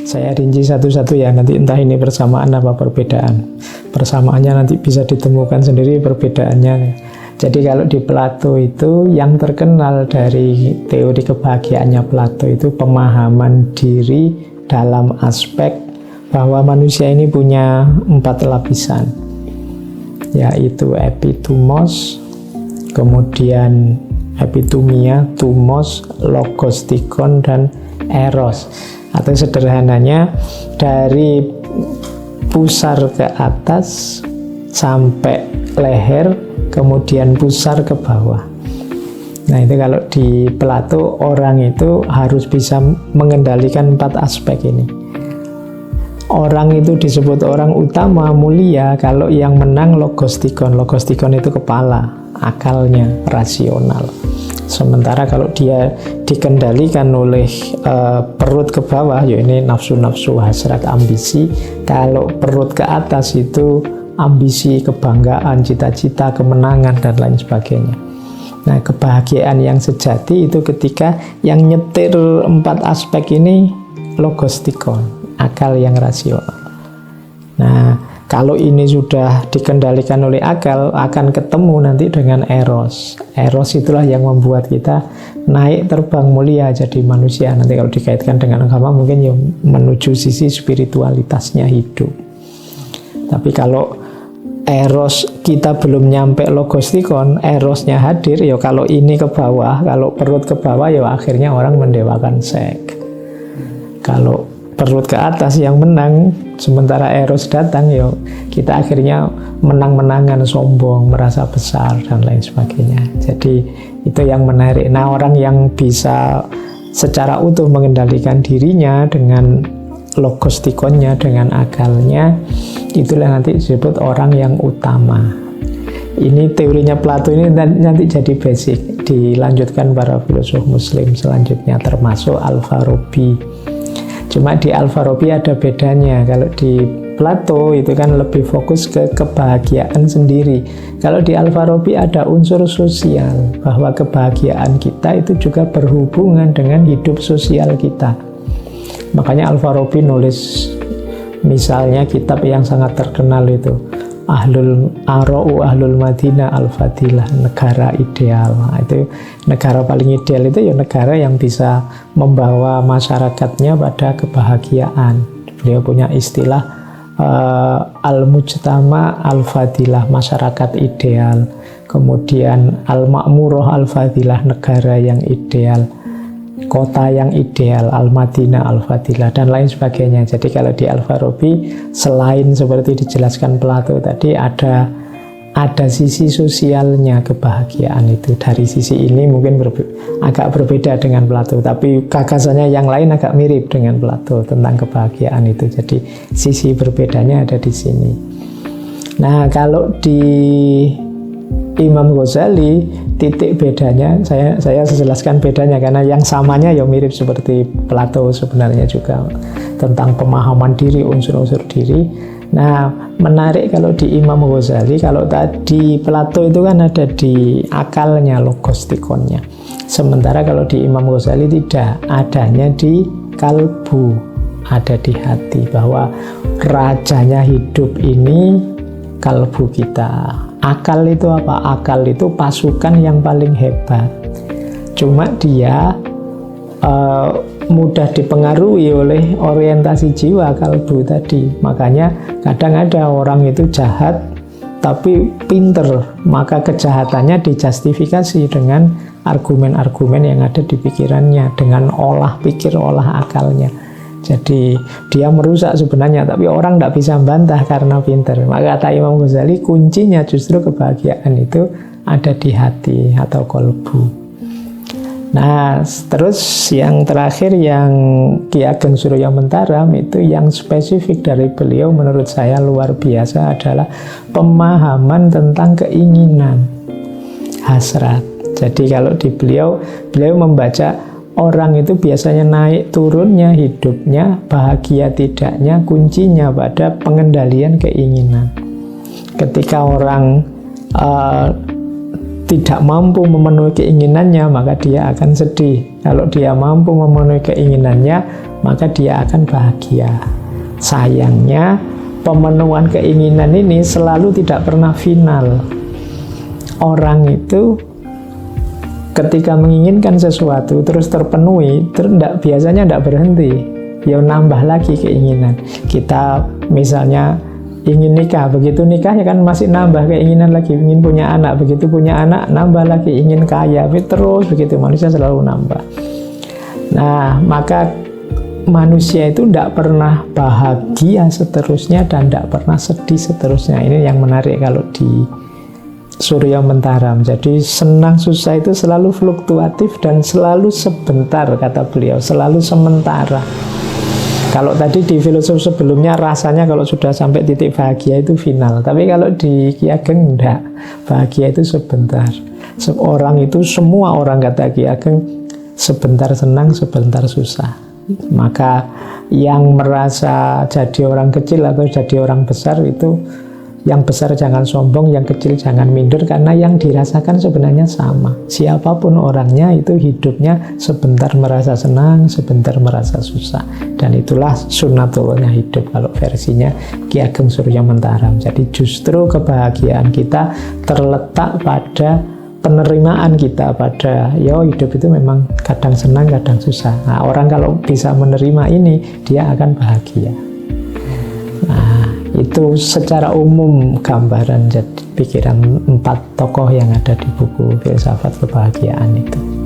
Saya rinci satu-satu ya, nanti entah ini persamaan apa perbedaan. Persamaannya nanti bisa ditemukan sendiri, perbedaannya. Jadi kalau di Plato itu yang terkenal dari teori kebahagiaannya Plato itu pemahaman diri dalam aspek bahwa manusia ini punya 4 lapisan, yaitu epitumos, kemudian epitumia, tumos, logostikon, dan eros. Atau sederhananya dari pusar ke atas sampai leher, kemudian pusar ke bawah. Nah itu kalau di Plato orang itu harus bisa mengendalikan 4 aspek ini. Orang itu disebut orang utama, mulia, kalau yang menang logostikon. Logostikon itu kepala, akalnya, rasional. Sementara kalau dia dikendalikan oleh perut ke bawah, ya ini nafsu-nafsu, hasrat, ambisi. Kalau perut ke atas itu ambisi, kebanggaan, cita-cita, kemenangan, dan lain sebagainya. Nah, kebahagiaan yang sejati itu ketika yang nyetir 4 aspek ini logostikon, akal yang rasional. Nah, kalau ini sudah dikendalikan oleh akal, akan ketemu nanti dengan eros. Eros itulah yang membuat kita naik terbang mulia jadi manusia. Nanti kalau dikaitkan dengan agama mungkin ya menuju sisi spiritualitasnya hidup. Tapi kalau eros kita belum nyampe logostikon, erosnya hadir, ya kalau ini ke bawah, kalau perut ke bawah, ya akhirnya orang mendewakan seks. Kalau perut ke atas yang menang, sementara eros datang, ya kita akhirnya menang-menangan, sombong, merasa besar, dan lain sebagainya. Jadi itu yang menarik. Nah, orang yang bisa secara utuh mengendalikan dirinya dengan logostikonnya, dengan akalnya, itulah nanti disebut orang yang utama. Ini teorinya Plato ini nanti jadi basic, dilanjutkan para filosof muslim selanjutnya, termasuk Al-Farabi. Cuma di Al-Farabi ada bedanya. Kalau di Plato itu kan lebih fokus ke kebahagiaan sendiri. Kalau di Al-Farabi ada unsur sosial, bahwa kebahagiaan kita itu juga berhubungan dengan hidup sosial kita. Makanya Al-Farabi nulis misalnya kitab yang sangat terkenal itu Ahlul Madinah Al-Fadilah, negara ideal. Nah, itu negara paling ideal itu ya negara yang bisa membawa masyarakatnya pada kebahagiaan. Beliau punya istilah Al-Mujtama Al-Fadilah, masyarakat ideal. Kemudian Al-Ma'murah Al-Fadilah, negara yang ideal. Kota yang ideal, Al-Madinah Al-Fadilah, dan lain sebagainya. Jadi kalau di Al-Farabi, selain seperti dijelaskan Plato tadi, ada sisi sosialnya kebahagiaan itu. Dari sisi ini mungkin agak berbeda dengan Plato, tapi gagasannya yang lain agak mirip dengan Plato tentang kebahagiaan itu. Jadi sisi berbedanya ada di sini. Nah, kalau di Imam Ghazali, titik bedanya, saya jelaskan bedanya, karena yang samanya ya mirip seperti Plato sebenarnya juga, tentang pemahaman diri, unsur-unsur diri. Nah, menarik kalau di Imam Ghazali, kalau tadi Plato itu kan ada di akalnya, logostikonnya. Sementara kalau di Imam Ghazali tidak, adanya di kalbu, ada di hati, bahwa rajanya hidup ini kalbu kita. Akal itu apa? Akal itu pasukan yang paling hebat. Cuma dia mudah dipengaruhi oleh orientasi jiwa kalbu tadi. Makanya kadang ada orang itu jahat tapi pinter, maka kejahatannya dijustifikasi dengan argumen-argumen yang ada di pikirannya, dengan olah pikir, olah akalnya. Jadi dia merusak sebenarnya, tapi orang tidak bisa bantah karena pintar. Maka kata Imam Ghazali, kuncinya justru kebahagiaan itu ada di hati atau kolbu. Nah, terus yang terakhir yang Ki Ageng Suryamentara itu yang spesifik dari beliau, menurut saya luar biasa, adalah pemahaman tentang keinginan, hasrat. Jadi kalau di beliau membaca orang itu biasanya naik turunnya hidupnya, bahagia tidaknya, kuncinya pada pengendalian keinginan. Ketika orang tidak mampu memenuhi keinginannya, maka dia akan sedih. Kalau dia mampu memenuhi keinginannya, maka dia akan bahagia. Sayangnya, pemenuhan keinginan ini selalu tidak pernah final. Orang itu ketika menginginkan sesuatu terus terpenuhi, biasanya tidak berhenti. Ya nambah lagi keinginan. Kita misalnya ingin nikah, begitu nikah ya kan masih nambah keinginan lagi, ingin punya anak, begitu punya anak nambah lagi, ingin kaya, terus begitu, manusia selalu nambah. Nah, maka manusia itu tidak pernah bahagia seterusnya dan tidak pernah sedih seterusnya. Ini yang menarik kalau di Surya Mentaram. Jadi senang susah itu selalu fluktuatif dan selalu sebentar, kata beliau, selalu sementara. Kalau tadi di filosof sebelumnya rasanya kalau sudah sampai titik bahagia itu final. Tapi kalau di Ki Ageng enggak. Bahagia itu sebentar. Semua orang kata Ki Ageng sebentar senang, sebentar susah. Maka yang merasa jadi orang kecil atau jadi orang besar itu, yang besar jangan sombong, yang kecil jangan minder, karena yang dirasakan sebenarnya sama. Siapapun orangnya itu hidupnya sebentar merasa senang, sebentar merasa susah. Dan itulah sunnatullahnya hidup kalau versinya Ki Ageng Surya Mentaram. Jadi justru kebahagiaan kita terletak pada penerimaan kita pada hidup itu memang kadang senang, kadang susah. Nah, orang kalau bisa menerima ini, dia akan bahagia. Nah, itu secara umum gambaran jadi pikiran 4 tokoh yang ada di buku Filsafat Kebahagiaan itu.